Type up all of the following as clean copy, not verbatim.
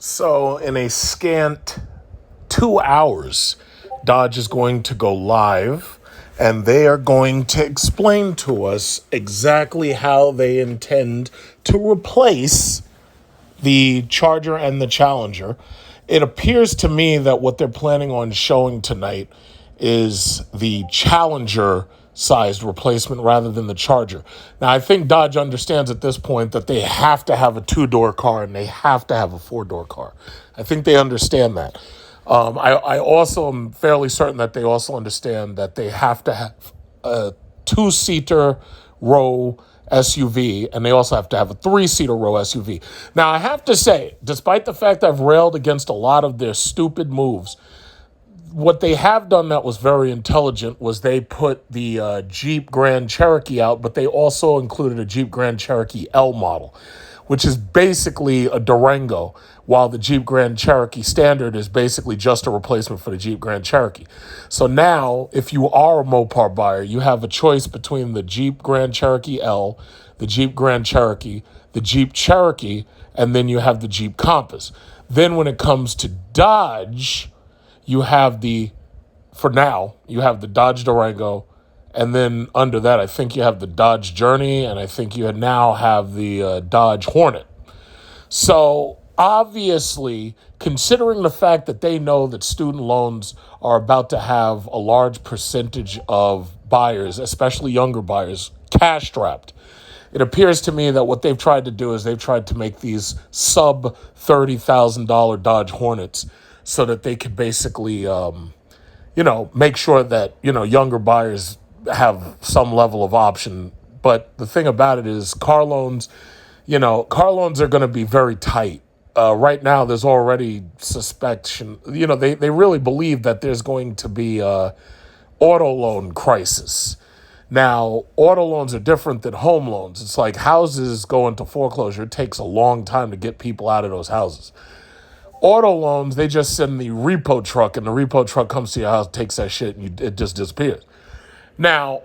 So, in a scant 2 hours, Dodge is going to go live and they are going to explain to us exactly how they intend to replace the Charger and the Challenger. It appears to me that what they're planning on showing tonight is the Challenger sized replacement rather than the Charger. Now, I think Dodge understands at this point that they have to have a two-door car and they have to have a four-door car. I think they understand that. I also am fairly certain that they also understand that they have to have a two-seater row SUV, and they also have to have a three-seater row SUV. Now, I have to say, despite the fact I've railed against a lot of their stupid moves, what they have done that was very intelligent was they put the Jeep Grand Cherokee out, but they also included a Jeep Grand Cherokee L model, which is basically a Durango, while the Jeep Grand Cherokee Standard is basically just a replacement for the Jeep Grand Cherokee. So now, if you are a Mopar buyer, you have a choice between the Jeep Grand Cherokee L, the Jeep Grand Cherokee, the Jeep Cherokee, and then you have the Jeep Compass. Then when it comes to Dodge, you have for now, you have the Dodge Durango, and then under that, I think you have the Dodge Journey, and I think you now have the Dodge Hornet. So obviously, considering the fact that they know that student loans are about to have a large percentage of buyers, especially younger buyers, cash-strapped, it appears to me that what they've tried to do is they've tried to make these sub $30,000 Dodge Hornets so that they could basically, make sure that, younger buyers have some level of option. But the thing about it is car loans are going to be very tight. Right now, there's already suspicion. They really believe that there's going to be a auto loan crisis. Now, auto loans are different than home loans. It's like houses go into foreclosure. It takes a long time to get people out of those houses. Auto loans, they just send the repo truck, and the repo truck comes to your house, takes that shit, and it just disappears. Now,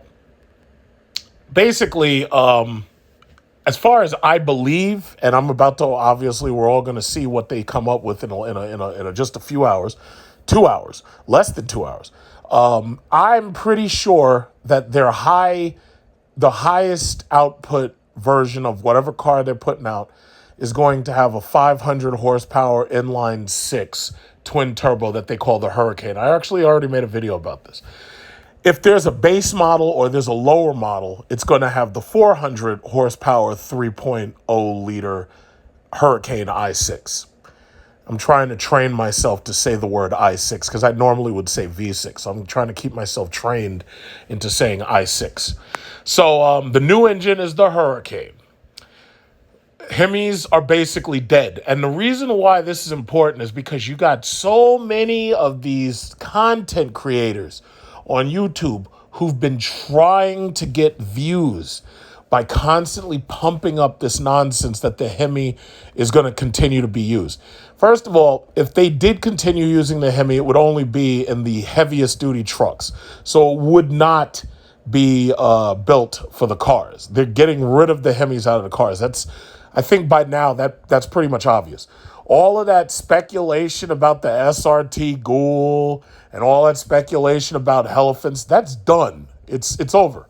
basically, as far as I believe, and I'm about to, obviously, we're all going to see what they come up with in just a few hours, 2 hours, less than 2 hours. I'm pretty sure that the highest output version of whatever car they're putting out is going to have a 500 horsepower inline six twin turbo that they call the Hurricane. I actually already made a video about this. If there's a base model or there's a lower model, it's going to have the 400 horsepower 3.0 liter Hurricane i6. I'm trying to train myself to say the word i6 because I normally would say V6. So I'm trying to keep myself trained into saying i6. So the new engine is the Hurricane. Hemis are basically dead. And the reason why this is important is because you got so many of these content creators on YouTube who've been trying to get views by constantly pumping up this nonsense that the Hemi is going to continue to be used. First of all, if they did continue using the Hemi, it would only be in the heaviest duty trucks. So it would not be built for the cars. They're getting rid of the Hemis out of the cars. I think by now that's pretty much obvious. All of that speculation about the SRT Ghoul and all that speculation about elephants, that's done. It's over.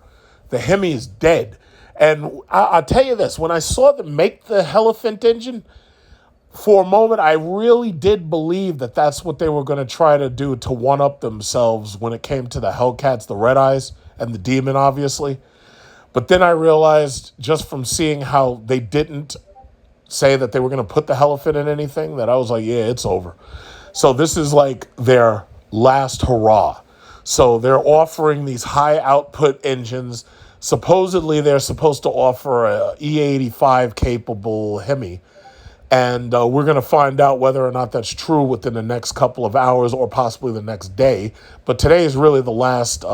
The Hemi is dead. And I'll tell you this, when I saw them make the elephant engine, for a moment, I really did believe that that's what they were going to try to do to one-up themselves when it came to the Hellcats, the Red Eyes, and the Demon, obviously. But then I realized, just from seeing how they didn't say that they were going to put the elephant in anything, that I was like, yeah, it's over. So this is like their last hurrah. So they're offering these high output engines. Supposedly, they're supposed to offer a E85 capable Hemi. And we're going to find out whether or not that's true within the next couple of hours or possibly the next day. But today is really the last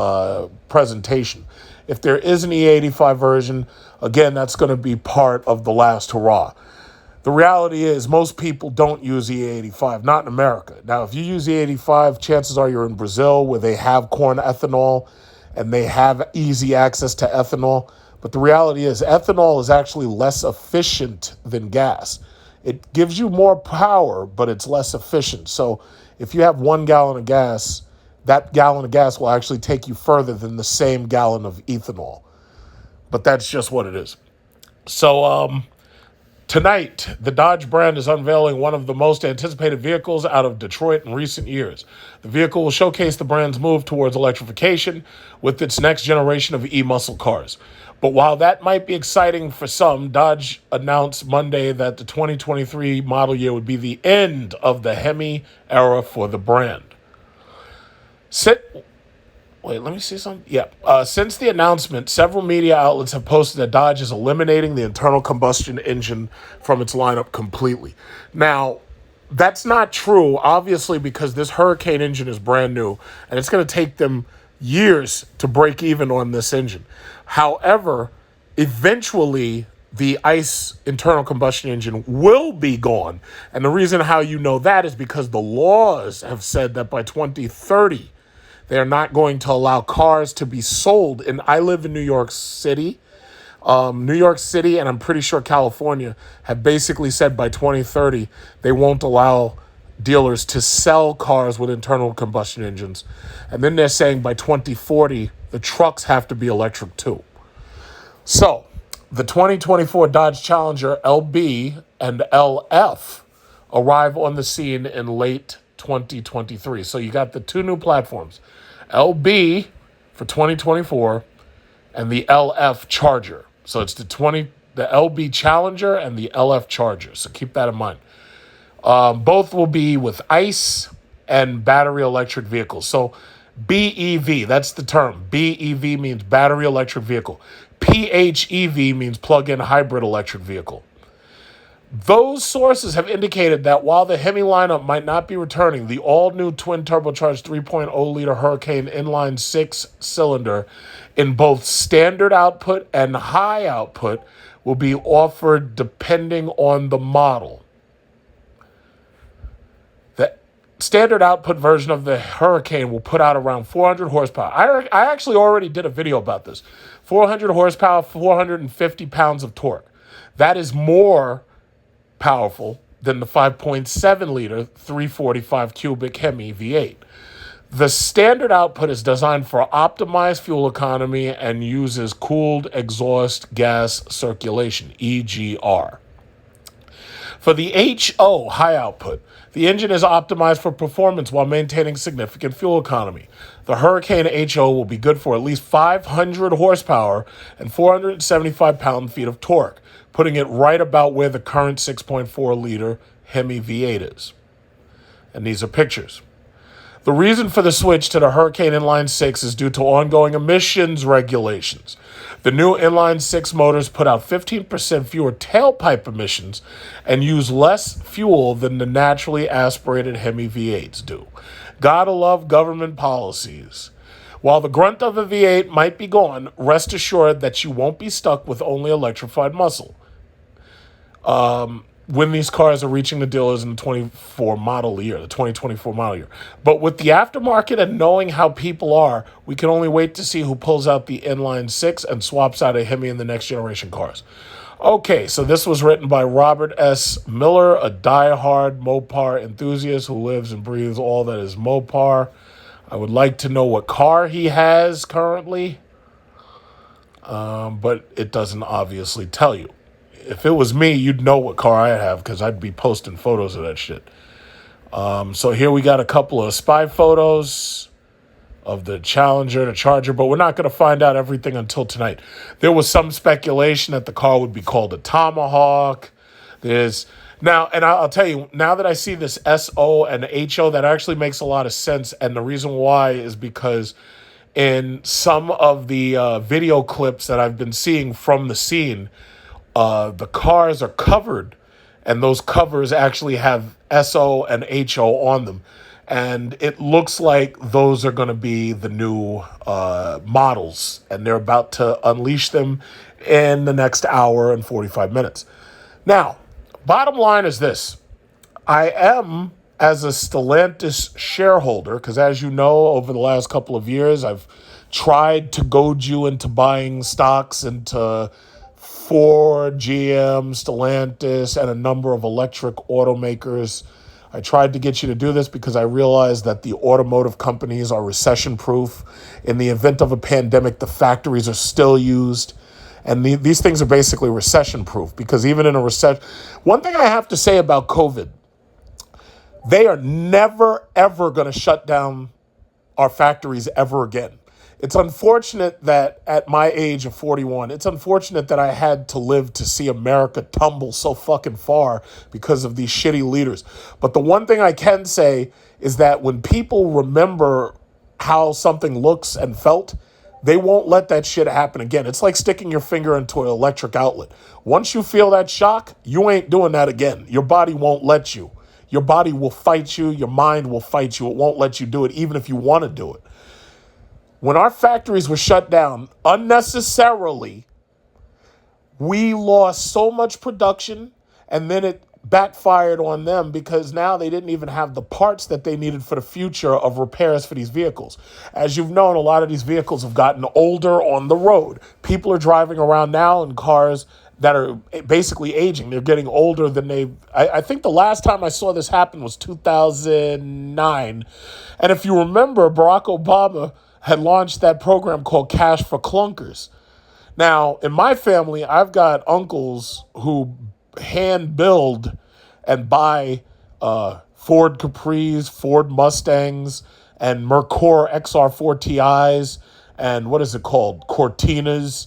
presentation. If there is an E85 version, again, that's going to be part of the last hurrah. The reality is most people don't use E85, not in America. Now, if you use E85, chances are you're in Brazil where they have corn ethanol and they have easy access to ethanol. But the reality is ethanol is actually less efficient than gas. It gives you more power, but it's less efficient. So if you have 1 gallon of gas, that gallon of gas will actually take you further than the same gallon of ethanol. But that's just what it is. So tonight, the Dodge brand is unveiling one of the most anticipated vehicles out of Detroit in recent years. The vehicle will showcase the brand's move towards electrification with its next generation of e-muscle cars. But while that might be exciting for some, Dodge announced Monday that the 2023 model year would be the end of the Hemi era for the brand. Wait, let me see something. Yeah. Since the announcement, several media outlets have posted that Dodge is eliminating the internal combustion engine from its lineup completely. Now, that's not true, obviously, because this Hurricane engine is brand new, and it's going to take them years to break even on this engine. However, eventually, the ICE internal combustion engine will be gone. And the reason how you know that is because the laws have said that by 2030, they are not going to allow cars to be sold. And I live in New York City. New York City, and I'm pretty sure California, have basically said by 2030 they won't allow dealers to sell cars with internal combustion engines. And then they're saying by 2040, the trucks have to be electric too. So the 2024 Dodge Challenger LB and LF arrive on the scene in late 2023. So you got the two new platforms, LB for 2024 and the LF Charger. So it's the LB Challenger and the LF Charger. So keep that in mind. Both will be with ICE and battery electric vehicles. So BEV, that's the term. BEV means battery electric vehicle. PHEV means plug-in hybrid electric vehicle. Those sources have indicated that while the Hemi lineup might not be returning, the all-new twin-turbocharged 3.0-liter Hurricane inline six-cylinder in both standard output and high output will be offered depending on the model. The standard output version of the Hurricane will put out around 400 horsepower. I actually already did a video about this. 400 horsepower, 450 pounds of torque. That is more powerful than the 5.7-liter 345 cubic Hemi V8. The standard output is designed for optimized fuel economy and uses cooled exhaust gas circulation, EGR. For the HO, high output, the engine is optimized for performance while maintaining significant fuel economy. The Hurricane HO will be good for at least 500 horsepower and 475 pound-feet of torque, putting it right about where the current 6.4-liter Hemi V8 is. And these are pictures. The reason for the switch to the Hurricane Inline 6 is due to ongoing emissions regulations. The new Inline 6 motors put out 15% fewer tailpipe emissions and use less fuel than the naturally aspirated Hemi V8s do. Gotta love government policies. While the grunt of the V8 might be gone, rest assured that you won't be stuck with only electrified muscle when these cars are reaching the dealers in the 2024 model year. But with the aftermarket and knowing how people are, we can only wait to see who pulls out the inline 6 and swaps out a Hemi in the next generation cars. Okay, so this was written by Robert S. Miller, a diehard Mopar enthusiast who lives and breathes all that is Mopar. I would like to know what car he has currently, but it doesn't obviously tell you. If it was me, you'd know what car I have because I'd be posting photos of that shit. So here we got a couple of spy photos of the Challenger, the Charger, but we're not going to find out everything until tonight. There was some speculation that the car would be called a Tomahawk. I'll tell you, now that I see this SO and HO, that actually makes a lot of sense. And the reason why is because in some of the video clips that I've been seeing from the scene, the cars are covered, and those covers actually have SO and HO on them. And it looks like those are going to be the new models, and they're about to unleash them in the next hour and 45 minutes. Now, bottom line is this. I am, as a Stellantis shareholder, because as you know, over the last couple of years, I've tried to goad you into buying stocks and to Ford, GM, Stellantis, and a number of electric automakers. I tried to get you to do this because I realized that the automotive companies are recession proof. In the event of a pandemic, the factories are still used. And these things are basically recession proof because even in a recession, one thing I have to say about COVID, they are never, ever going to shut down our factories ever again. It's unfortunate that at my age of 41, it's unfortunate that I had to live to see America tumble so fucking far because of these shitty leaders. But the one thing I can say is that when people remember how something looks and felt, they won't let that shit happen again. It's like sticking your finger into an electric outlet. Once you feel that shock, you ain't doing that again. Your body won't let you. Your body will fight you. Your mind will fight you. It won't let you do it, even if you want to do it. When our factories were shut down unnecessarily, we lost so much production, and then it backfired on them because now they didn't even have the parts that they needed for the future of repairs for these vehicles. As you've known, a lot of these vehicles have gotten older on the road. People are driving around now in cars that are basically aging. They're getting older than I think the last time I saw this happen was 2009. And if you remember, Barack Obama had launched that program called Cash for Clunkers. Now, in my family, I've got uncles who hand build and buy Ford Capris, Ford Mustangs, and Mercor XR4 TIs, and what is it called? Cortinas.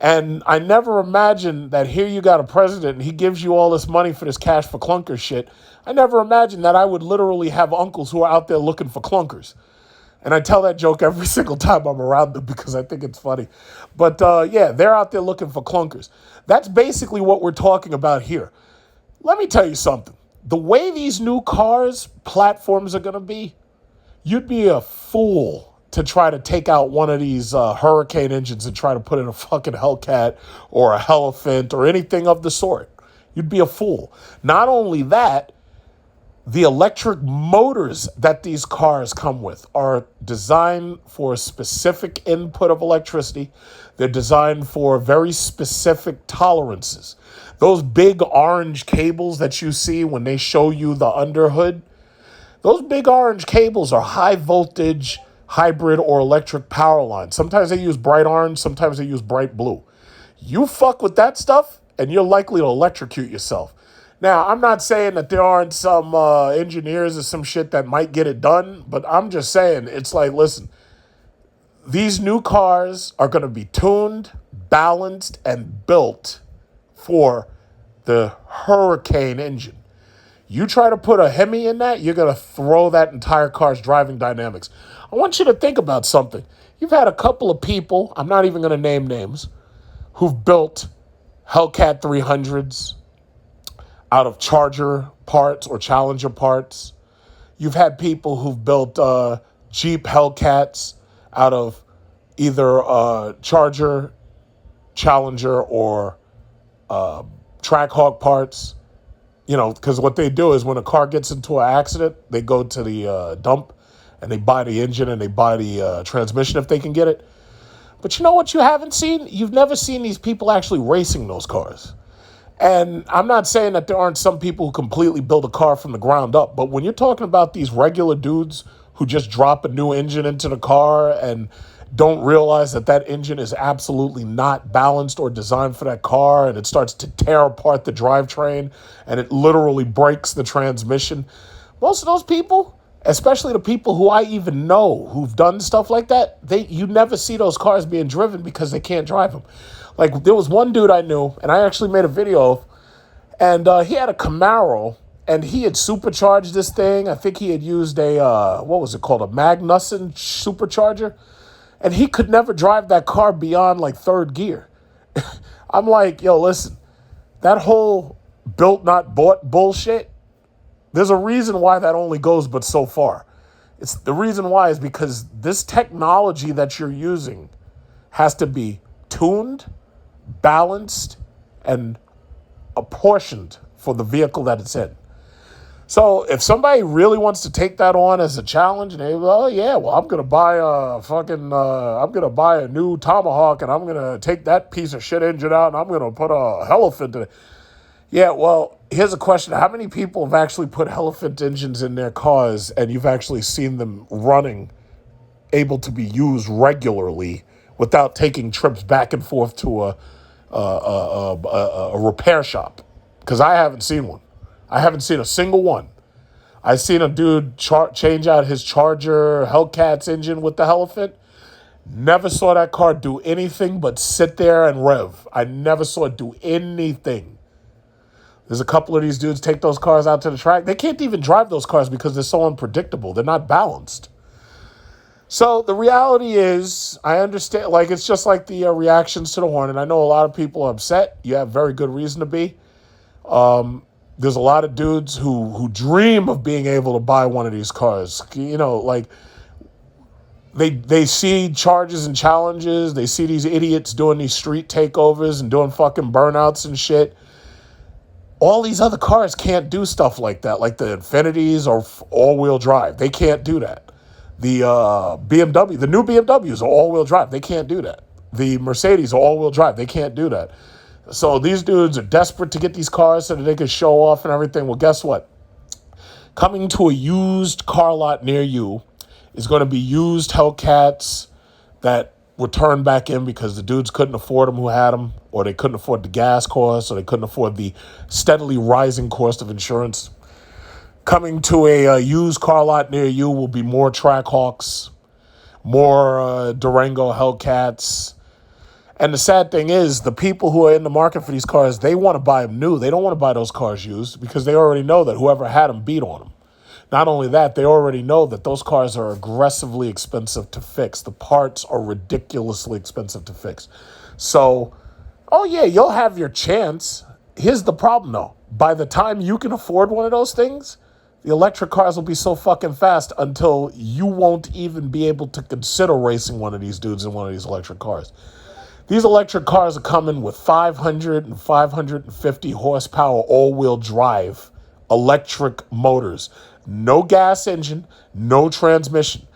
And I never imagined that here you got a president and he gives you all this money for this Cash for Clunkers shit. I never imagined that I would literally have uncles who are out there looking for clunkers. And I tell that joke every single time I'm around them because I think it's funny. But yeah, they're out there looking for clunkers. That's basically what we're talking about here. Let me tell you something. The way these new cars platforms are going to be, you'd be a fool to try to take out one of these Hurricane engines and try to put in a fucking Hellcat or a Elephant or anything of the sort. You'd be a fool. Not only that, the electric motors that these cars come with are designed for a specific input of electricity. They're designed for very specific tolerances. Those big orange cables that you see when they show you the underhood, those big orange cables are high voltage, hybrid, or electric power lines. Sometimes they use bright orange, sometimes they use bright blue. You fuck with that stuff, and you're likely to electrocute yourself. Now, I'm not saying that there aren't some engineers or some shit that might get it done, but I'm just saying, it's like, listen, these new cars are going to be tuned, balanced, and built for the Hurricane engine. You try to put a Hemi in that, you're going to throw that entire car's driving dynamics. I want you to think about something. You've had a couple of people, I'm not even going to name names, who've built Hellcat 300s, out of Charger parts or Challenger parts. You've had people who've built Jeep Hellcats out of either Charger, Challenger, or Trackhawk parts. You know, because what they do is when a car gets into an accident, they go to the dump and they buy the engine and they buy the transmission if they can get it. But you know what you haven't seen? You've never seen these people actually racing those cars. And I'm not saying that there aren't some people who completely build a car from the ground up, but when you're talking about these regular dudes who just drop a new engine into the car and don't realize that that engine is absolutely not balanced or designed for that car, and it starts to tear apart the drivetrain and it literally breaks the transmission, most of those people, especially the people who I even know who've done stuff like that, you never see those cars being driven because they can't drive them. Like, there was one dude I knew, and I actually made a video of, and he had a Camaro, and he had supercharged this thing. I think he had used a, what was it called, a Magnuson supercharger, and he could never drive that car beyond, like, third gear. I'm like, yo, listen, that whole built, not bought bullshit, there's a reason why that only goes but so far. The reason why is because this technology that you're using has to be tuned, balanced, and apportioned for the vehicle that it's in. So if somebody really wants to take that on as a challenge, and they, oh yeah, well I'm gonna buy I'm gonna buy a new Tomahawk, and I'm gonna take that piece of shit engine out, and I'm gonna put a Elephant in it. Yeah, well, here's a question: how many people have actually put Elephant engines in their cars, and you've actually seen them running, able to be used regularly without taking trips back and forth to a repair shop? Because I haven't seen one. I haven't seen a single one. I've seen a dude change out his Charger Hellcats engine with the Elephant. Never saw that car do anything but sit there and rev. I never saw it do anything. There's a couple of these dudes take those cars out to the track. They can't even drive those cars because they're so unpredictable. They're not balanced. So the reality is, I understand, like, it's just like the reactions to the Hornet. I know a lot of people are upset. You have very good reason to be. There's a lot of dudes who dream of being able to buy one of these cars. You know, like, they see charges and challenges. They see these idiots doing these street takeovers and doing fucking burnouts and shit. All these other cars can't do stuff like that. Like the Infinities or all-wheel drive. They can't do that. The BMW, the new BMWs are all-wheel drive. They can't do that. The Mercedes are all-wheel drive. They can't do that. So these dudes are desperate to get these cars so that they can show off and everything. Well, guess what? Coming to a used car lot near you is going to be used Hellcats that were turned back in because the dudes couldn't afford them who had them, or they couldn't afford the gas cost, or they couldn't afford the steadily rising cost of insurance. Coming to a used car lot near you will be more Trackhawks, more Durango Hellcats. And the sad thing is, the people who are in the market for these cars, they want to buy them new. They don't want to buy those cars used because they already know that whoever had them beat on them. Not only that, they already know that those cars are aggressively expensive to fix. The parts are ridiculously expensive to fix. So, oh yeah, you'll have your chance. Here's the problem though. By the time you can afford one of those things, the electric cars will be so fucking fast until you won't even be able to consider racing one of these dudes in one of these electric cars. These electric cars are coming with 500 and 550 horsepower all-wheel drive electric motors. No gas engine, no transmission.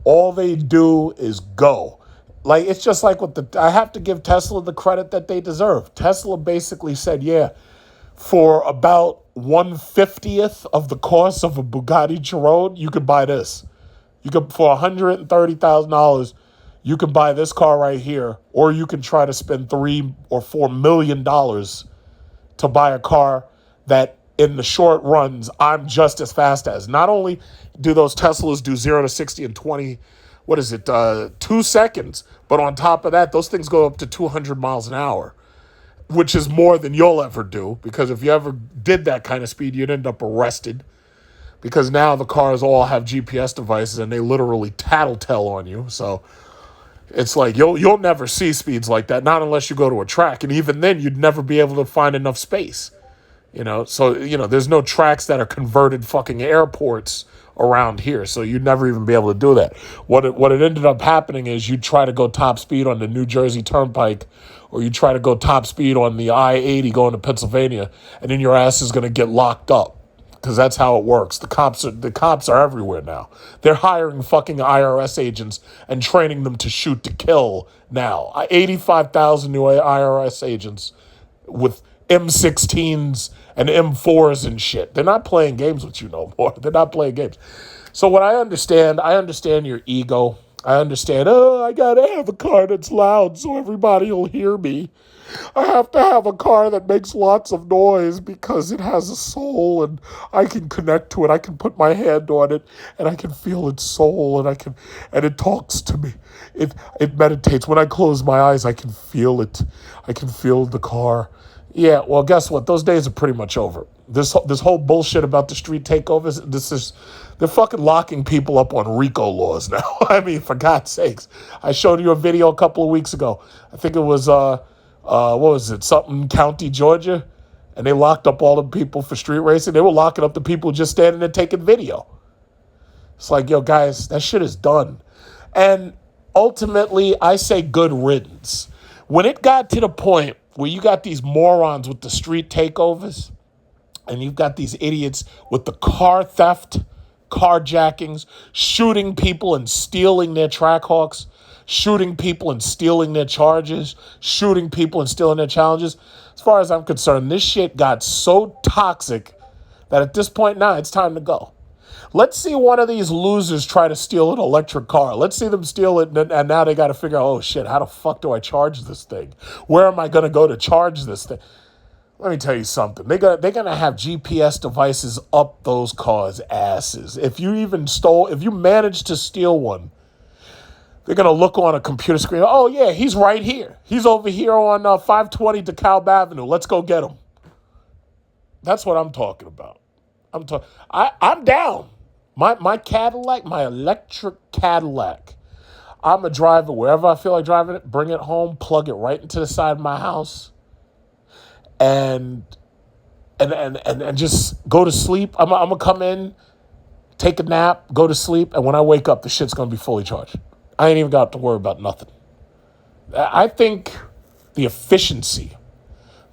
All they do is go. Like, it's just like I have to give Tesla the credit that they deserve. Tesla basically said, yeah, for about 1/50th of the cost of a Bugatti Chiron, you could buy this. You could, for $130,000, you can buy this car right here, or you can try to spend $3 or $4 million to buy a car that in the short runs, I'm just as fast as. Not only do those Teslas do 0 to 60 in 2 seconds, but on top of that, those things go up to 200 miles an hour, which is more than you'll ever do, because if you ever did that kind of speed, you'd end up arrested, because now the cars all have GPS devices and they literally tattletale on you. So it's like you'll never see speeds like that, not unless you go to a track, and even then you'd never be able to find enough space. So there's no tracks that are converted fucking airports around here, so you'd never even be able to do that. What it ended up happening is you try to go top speed on the New Jersey Turnpike, or you try to go top speed on the I-80 going to Pennsylvania, and then your ass is going to get locked up, because that's how it works. The cops are everywhere now. They're hiring fucking IRS agents and training them to shoot to kill now. 85,000 new IRS agents with M16s and M4s and shit. They're not playing games with you no more. They're not playing games. So what I understand your ego. I understand, I gotta have a car that's loud so everybody will hear me. I have to have a car that makes lots of noise because it has a soul and I can connect to it. I can put my hand on it and I can feel its soul, and it talks to me. It meditates. When I close my eyes, I can feel it. I can feel the car. Yeah, well, guess what? Those days are pretty much over. This whole bullshit about the street takeovers, they're fucking locking people up on RICO laws now. I mean, for God's sakes. I showed you a video a couple of weeks ago. I think it was, what was it, something County, Georgia? And they locked up all the people for street racing. They were locking up the people just standing there taking video. It's like, yo, guys, that shit is done. And ultimately, I say good riddance. When it got to the point where you got these morons with the street takeovers, And you've got these idiots with the car theft, carjackings, shooting people and stealing their Trackhawks, shooting people and stealing their charges, shooting people and stealing their challenges. As far as I'm concerned, this shit got so toxic that at this point now it's time to go. Let's see one of these losers try to steal an electric car. Let's see them steal it, and now they got to figure out, oh shit, how the fuck do I charge this thing? Where am I going to go to charge this thing? Let me tell you something. They're gonna have GPS devices up those cars' asses. If you manage to steal one, they're gonna look on a computer screen. Oh yeah, he's right here. He's over here on 520 DeKalb Avenue. Let's go get him. That's what I'm talking about. I'm down. My Cadillac, my electric Cadillac. I'm a driver wherever I feel like driving it. Bring it home. Plug it right into the side of my house. And just go to sleep. I'm gonna come in, take a nap, go to sleep, and when I wake up, the shit's gonna be fully charged. I ain't even got to worry about nothing. I think the efficiency,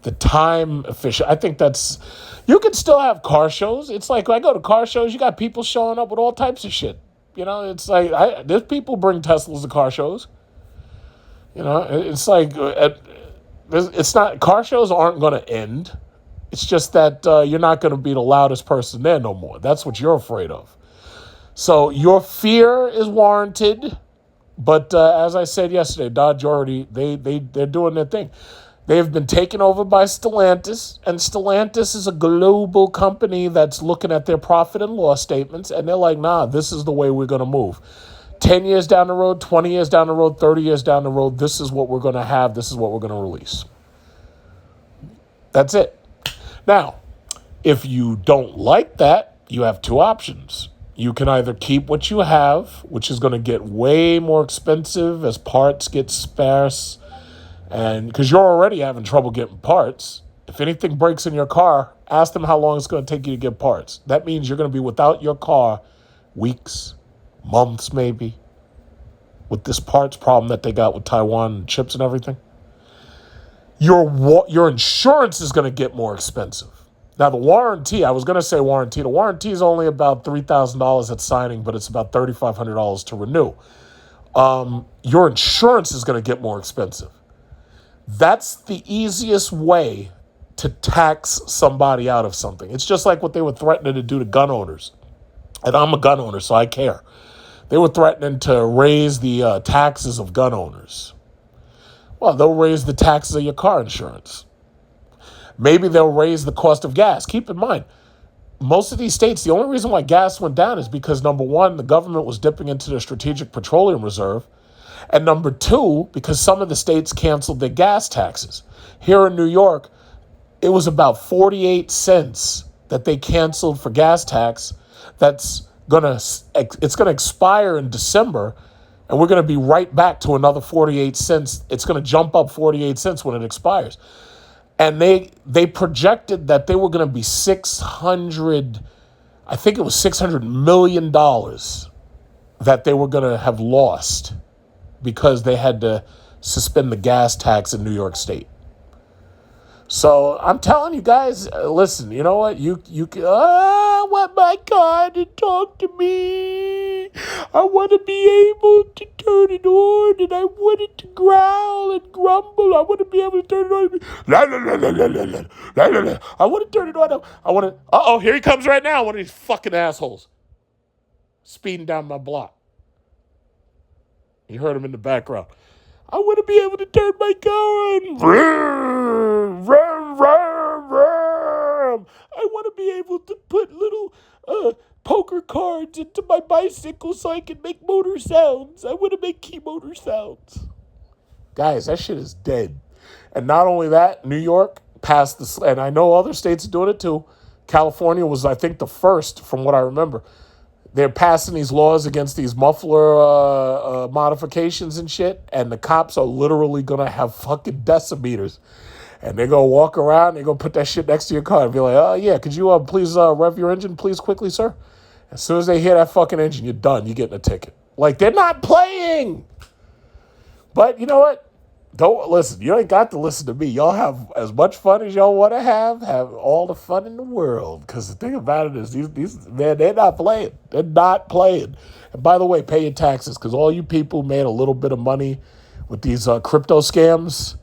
the time efficient. I think that's. You can still have car shows. It's like when I go to car shows, you got people showing up with all types of shit. You know, it's like there's people bring Teslas to car shows. You know, it's like. It's not, car shows aren't going to end. It's just that you're not going to be the loudest person there no more. That's what you're afraid of. So your fear is warranted. But as I said yesterday, Dodge already, they're doing their thing. They've been taken over by Stellantis. And Stellantis is a global company that's looking at their profit and loss statements. And they're like, nah, this is the way we're going to move. 10 years down the road, 20 years down the road, 30 years down the road, this is what we're going to have. This is what we're going to release. That's it. Now, if you don't like that, you have two options. You can either keep what you have, which is going to get way more expensive as parts get sparse, and because you're already having trouble getting parts. If anything breaks in your car, ask them how long it's going to take you to get parts. That means you're going to be without your car weeks, months maybe, with this parts problem that they got with Taiwan and chips and everything. Your insurance is going to get more expensive. Now, the warranty, I was going to say warranty. The warranty is only about $3,000 at signing, but it's about $3,500 to renew. Your insurance is going to get more expensive. That's the easiest way to tax somebody out of something. It's just like what they were threatening to do to gun owners. And I'm a gun owner, so I care. They were threatening to raise the taxes of gun owners. Well, they'll raise the taxes of your car insurance. Maybe they'll raise the cost of gas. Keep in mind, most of these states, the only reason why gas went down is because, number one, the government was dipping into the Strategic Petroleum Reserve. And number two, because some of the states canceled their gas taxes. Here in New York, it was about 48 cents that they canceled for gas tax. It's gonna expire in December, and we're gonna be right back to another 48 cents. It's gonna jump up 48 cents when it expires. And they projected that they were gonna be $600 million that they were gonna have lost because they had to suspend the gas tax in New York State. So I'm telling you guys, listen, you know what? I want my car to talk to me. I want to be able to turn it on, and I want it to growl and grumble. I want to be able to turn it on. La, la, la, la, la, la, la, la, la. I want to turn it on. I want to. Uh-oh, here he comes right now. One of these fucking assholes speeding down my block. You heard him in the background. I want to be able to turn my car on. Vroom, vroom, vroom, vroom. I want to be able to put little poker cards into my bicycle so I can make motor sounds. I want to make key motor sounds. Guys, that shit is dead. And not only that, New York passed this, and I know other states are doing it too. California was, I think, the first from what I remember. They're passing these laws against these muffler modifications and shit, and the cops are literally going to have fucking decimeters. And they're going to walk around, they're going to put that shit next to your car and be like, oh, yeah, could you please rev your engine, please, quickly, sir? As soon as they hear that fucking engine, you're done. You're getting a ticket. Like, they're not playing. But you know what? Don't listen. You ain't got to listen to me. Y'all have as much fun as y'all want to have. Have all the fun in the world. Because the thing about it is, these man, they're not playing. They're not playing. And by the way, pay your taxes. Because all you people who made a little bit of money with these crypto scams,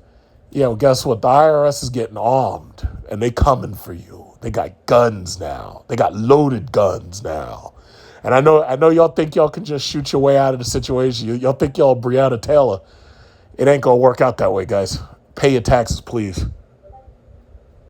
well, guess what? The IRS is getting armed, and they coming for you. They got guns now. They got loaded guns now. And I know y'all think y'all can just shoot your way out of the situation. Y'all think y'all Breonna Taylor. It ain't gonna work out that way, guys. Pay your taxes, please.